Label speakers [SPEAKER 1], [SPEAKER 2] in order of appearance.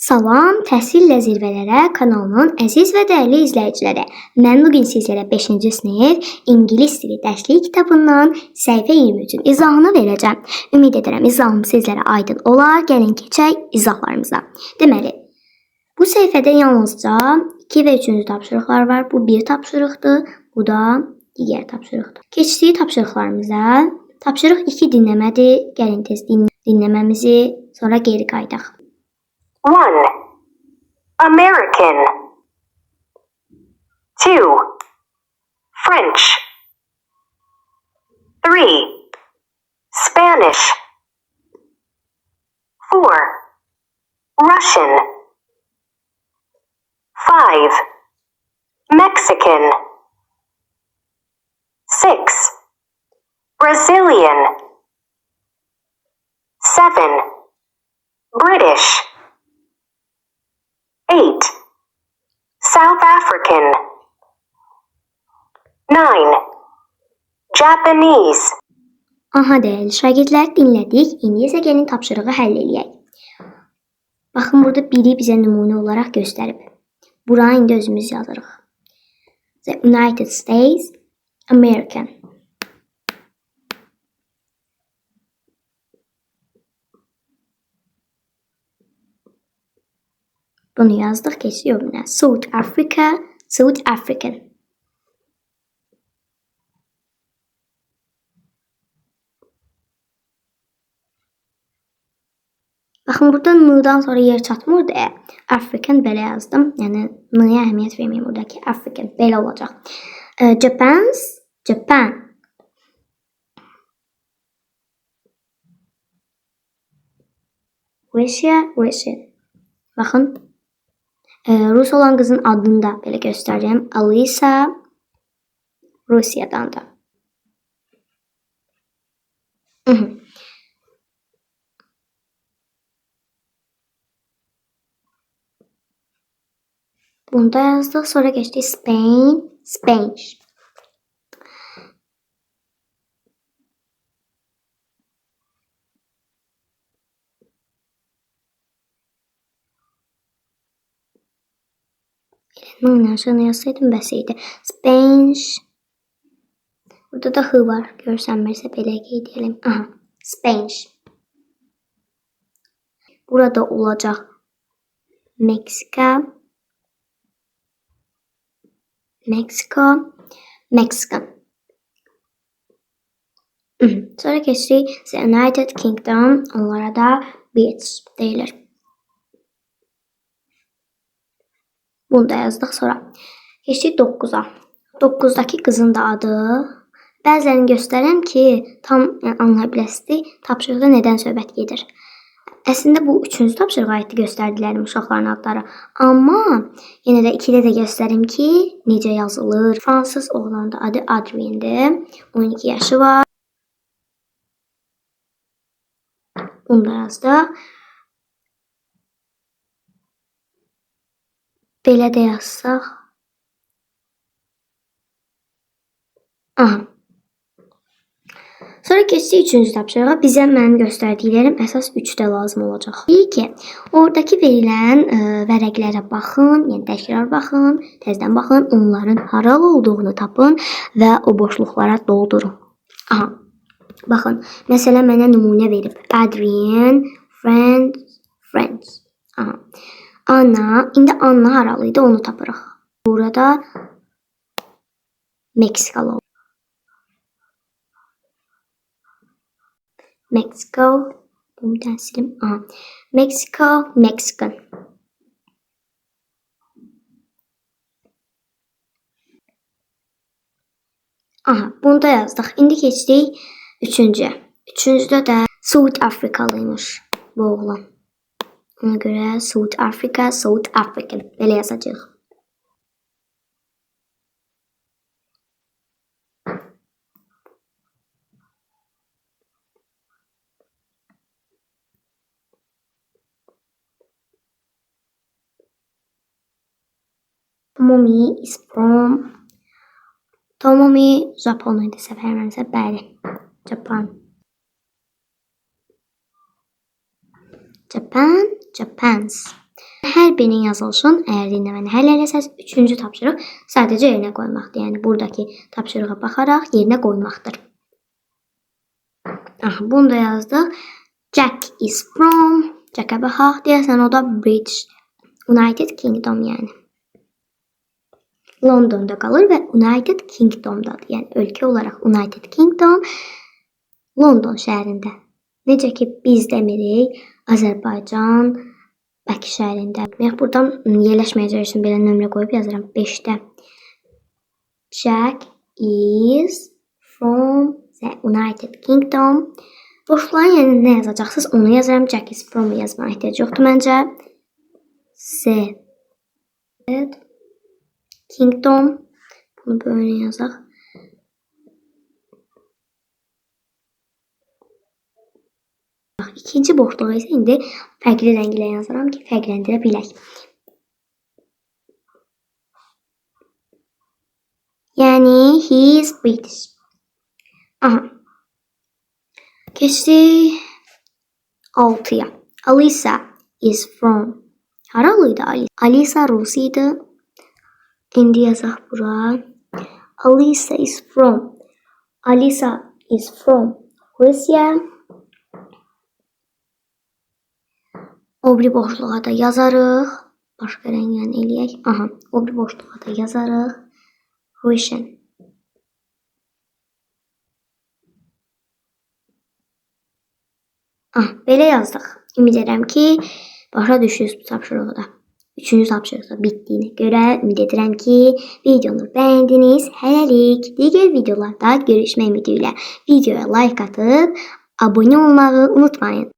[SPEAKER 1] Salam, Təhsillə Zirvələrə kanalının əziz və dəyərli izləyiciləri. Mən bugün sizlərə 5-ci sinif İngilis dili dərslik kitabından səhifə 23-ün izahını verəcəm. Ümid edirəm izahım sizlərə aydın olar. Gəlin keçək izahlarımıza. Deməli, bu səhifədə yalnızca 2 və 3-cü tapşırıqlar var. Bu bir tapşırıqdır, bu da digər tapşırıqdır. Keçdiyi tapşırıqlarımıza tapşırıq 2 dinləmədir. Gəlin tez dinləməmizi, sonra geri qayıdaq.
[SPEAKER 2] 1. American. 2. French. 3. Spanish. 4. Russian. 5. Mexican. 6. Brazilian. 7. British. 8. South African. 9. Japanese.
[SPEAKER 1] Aha değerli şagirdlər dinlədik. İndi isə gəlin tapşırığı həll eləyək. Baxın, burada biri bizə nümunə olaraq göstərib. Buranı indi özümüz yazırıq. The United States, American. Bunu yazdık, keçiyor buna. South Africa, South African. Baxın, burada n-dan sonra yer çatmırdı. African belə yazdım. Yəni n-ya əhəmiyyət verməyim buradakı. African belə olacaq. Japan. Russia. Baxın. Rus olan qızın adını da belə göstərəcəm. Alisa Rusiyadan da. Bunu da yazdıq. Sonra geçdik Spanish. Aşağıya yazsaydım bəs idi. Spanish. Burada da hı var. Görsənmirsə belə qeyd edelim. Aha, Spanish. Burada olacaq Mexican. Sonra geçtik The United Kingdom. Onlara da British deyilir. Bunu da yazdık sonra. Geçtik 9'a. 9'daki qızın da adı. Bəzilərini göstərəm ki, tam anlaya biləsiniz tapşırıqda nədən söhbət gedir. Əslində bu 3-cü tapşırığa aiddir göstərdiklərim uşaqların adları. Amma yenə də 2-də də göstərim ki, necə yazılır. Fransız oğlan da adı Adrien'dir. 12 yaşı var. Bunu da yazdıq. Belə də yazsaq. Aha. Sonra keçdik 3-cü tapşırığa. Bizə mənim göstərdiklərim əsas 3-də lazım olacaq. İyi ki, oradakı verilən vərəqlərə baxın, yəni təkrar baxın, təzədən baxın, onların haralı olduğunu tapın və o boşluqlara doldurun. Aha. Baxın, məsələ mənə nümunə verib. Adrian, friends. Aha. Anna, indi Anna haralıydı, onu tapırıq. Burada Meksikalı olur. Mexico, bunu təsirim. Aha. Mexican. Aha, bunu da yazdıq. İndi keçdik 3-cü. 3-cüdə də South Afrikalıymış bu oğlan. Ona görə South African. Belə yazacaq. Tomomi is from. Tomomi Japon idi səfərlərimizə. Bəli. Japans. Hər birinin yazılışın əgər dinləməni həll eləsəz, 3-cü tapşırıq sadəcə yerinə qoymaqdır. Yəni buradakı tapşırığa baxaraq yerinə qoymaqdır. Bunu da yazdıq. Jack is from. Jack'a baxaq. Deyəsən o da British. United Kingdom yəni. Londonda qalır və United Kingdomdadır. Yəni ölkə olaraq United Kingdom London şəhərində. Necə ki biz demirik Azərbaycan Bakı şəhərində. Buradan yerləşməyəcək üçün belə nömrə qoyub yazıram 5-də. Jack is from the United Kingdom. Boşluğun yəni nə yazacaqsınız onu yazıram. Jack is from yazmaya ehtiyac yoxdur məncə. Kingdom. Bunu böyle yazaq. İkinci boşluğu isə indi fərqli rənglə yazaram ki, fərqləndirə bilək. Yəni he is British. Keçdik 6-ya. Alisa is from. Haralıydı Alisa? Alisa Rus idi. İndi yazaq bura. Alisa is from. Alisa is from Russia. O biri boşluğa da yazarıq. Başqa rənglə eləyək. O biri boşluğa da yazarıq. Russian. Belə yazdıq. Ümid edirəm ki, başa düşürsünüz bu tapşırığı da. 3-cü tapşırıqda bitdiyinə görə ümid edirəm ki, videonu bəyəndiniz. Hələlik digər videolarda görüşmək ümidi ilə videoya like atıb abunə olmağı unutmayın.